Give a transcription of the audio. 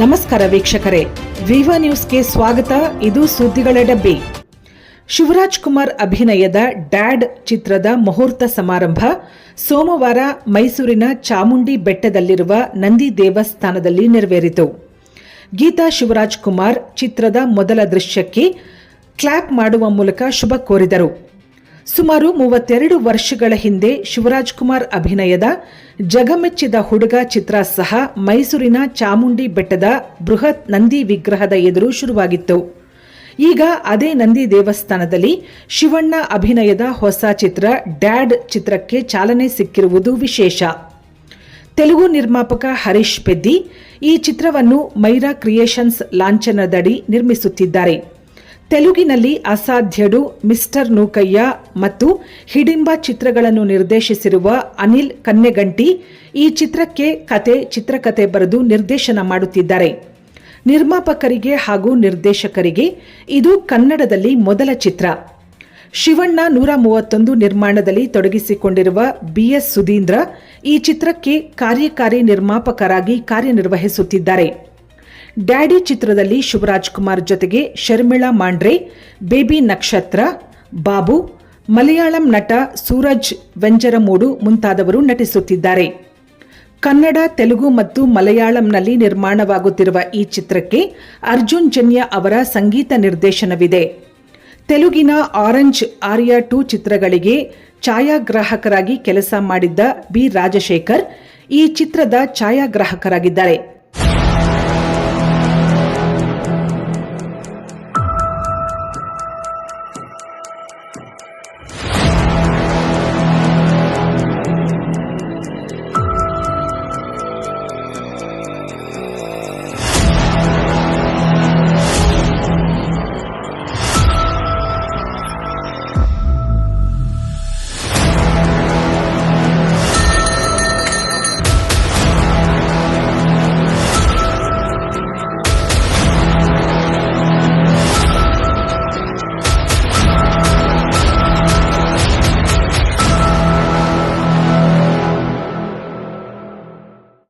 ನಮಸ್ಕಾರ ವೀಕ್ಷಕರೇ, ವಿವಾ ನ್ಯೂಸ್ಗೆ ಸ್ವಾಗತ. ಇದು ಸುದ್ದಿಗಳ ಡಬ್ಬಿ. ಶಿವರಾಜ್ ಕುಮಾರ್ ಅಭಿನಯದ ಡ್ಯಾಡ್ ಚಿತ್ರದ ಮುಹೂರ್ತ ಸಮಾರಂಭ ಸೋಮವಾರ ಮೈಸೂರಿನ ಚಾಮುಂಡಿ ಬೆಟ್ಟದಲ್ಲಿರುವ ನಂದಿ ದೇವಸ್ಥಾನದಲ್ಲಿ ನೆರವೇರಿತು. ಗೀತಾ ಶಿವರಾಜ್ ಕುಮಾರ್ ಚಿತ್ರದ ಮೊದಲ ದೃಶ್ಯಕ್ಕೆ ಕ್ಲಾಪ್ ಮಾಡುವ ಮೂಲಕ ಶುಭ ಕೋರಿದರು. ಸುಮಾರು 32 ವರ್ಷಗಳ ಹಿಂದೆ ಶಿವರಾಜ್ ಕುಮಾರ್ ಅಭಿನಯದ ಜಗಮೆಚ್ಚಿದ ಹುಡುಗ ಚಿತ್ರ ಸಹ ಮೈಸೂರಿನ ಚಾಮುಂಡಿ ಬೆಟ್ಟದ ಬೃಹತ್ ನಂದಿ ವಿಗ್ರಹದ ಎದುರು ಶುರುವಾಗಿತ್ತು. ಈಗ ಅದೇ ನಂದಿ ದೇವಸ್ಥಾನದಲ್ಲಿ ಶಿವಣ್ಣ ಅಭಿನಯದ ಹೊಸ ಚಿತ್ರ ಡ್ಯಾಡ್ ಚಿತ್ರಕ್ಕೆ ಚಾಲನೆ ಸಿಕ್ಕಿರುವುದು ವಿಶೇಷ. ತೆಲುಗು ನಿರ್ಮಾಪಕ ಹರೀಶ್ ಪೆದ್ದಿ ಈ ಚಿತ್ರವನ್ನು ಮೈರಾ ಕ್ರಿಯೇಷನ್ಸ್ ಲಾಂಛನದಡಿ ನಿರ್ಮಿಸುತ್ತಿದ್ದಾರೆ. ತೆಲುಗಿನಲ್ಲಿ ಅಸಾಧ್ಯಡು, ಮಿಸ್ಟರ್ ನೂಕಯ್ಯ ಮತ್ತು ಹಿಡಿಂಬ ಚಿತ್ರಗಳನ್ನು ನಿರ್ದೇಶಿಸಿರುವ ಅನಿಲ್ ಕನ್ನೆಗಂಟಿ ಈ ಚಿತ್ರಕ್ಕೆ ಚಿತ್ರಕಥೆ ಬರೆದು ನಿರ್ದೇಶನ ಮಾಡುತ್ತಿದ್ದಾರೆ. ನಿರ್ಮಾಪಕರಿಗೆ ಹಾಗೂ ನಿರ್ದೇಶಕರಿಗೆ ಇದು ಕನ್ನಡದಲ್ಲಿ ಮೊದಲ ಚಿತ್ರ. ಶಿವಣ್ಣ 131 ನಿರ್ಮಾಣದಲ್ಲಿ ತೊಡಗಿಸಿಕೊಂಡಿರುವ BS ಸುಧೀಂದ್ರ ಈ ಚಿತ್ರಕ್ಕೆ ಕಾರ್ಯಕಾರಿ ನಿರ್ಮಾಪಕರಾಗಿ ಕಾರ್ಯನಿರ್ವಹಿಸುತ್ತಿದ್ದಾರೆ. ಡ್ಯಾಡಿ ಚಿತ್ರದಲ್ಲಿ ಶಿವರಾಜ್ ಕುಮಾರ್ ಜೊತೆಗೆ ಶರ್ಮಿಳಾ ಮಾಂಡ್ರೆ, ಬೇಬಿ ನಕ್ಷತ್ರ, ಬಾಬು, ಮಲಯಾಳಂ ನಟ ಸೂರಜ್ ವೆಂಜರಮೂಡು ಮುಂತಾದವರು ನಟಿಸುತ್ತಿದ್ದಾರೆ. ಕನ್ನಡ, ತೆಲುಗು ಮತ್ತು ಮಲಯಾಳಂನಲ್ಲಿ ನಿರ್ಮಾಣವಾಗುತ್ತಿರುವ ಈ ಚಿತ್ರಕ್ಕೆ ಅರ್ಜುನ್ ಜನ್ಯ ಅವರ ಸಂಗೀತ ನಿರ್ದೇಶನವಿದೆ. ತೆಲುಗಿನ ಆರೆಂಜ್ ಆರ್ಯ 2 ಚಿತ್ರಗಳಿಗೆ ಛಾಯಾಗ್ರಾಹಕರಾಗಿ ಕೆಲಸ ಮಾಡಿದ್ದ B ರಾಜಶೇಖರ್ ಈ ಚಿತ್ರದ ಛಾಯಾಗ್ರಾಹಕರಾಗಿದ್ದಾರೆ.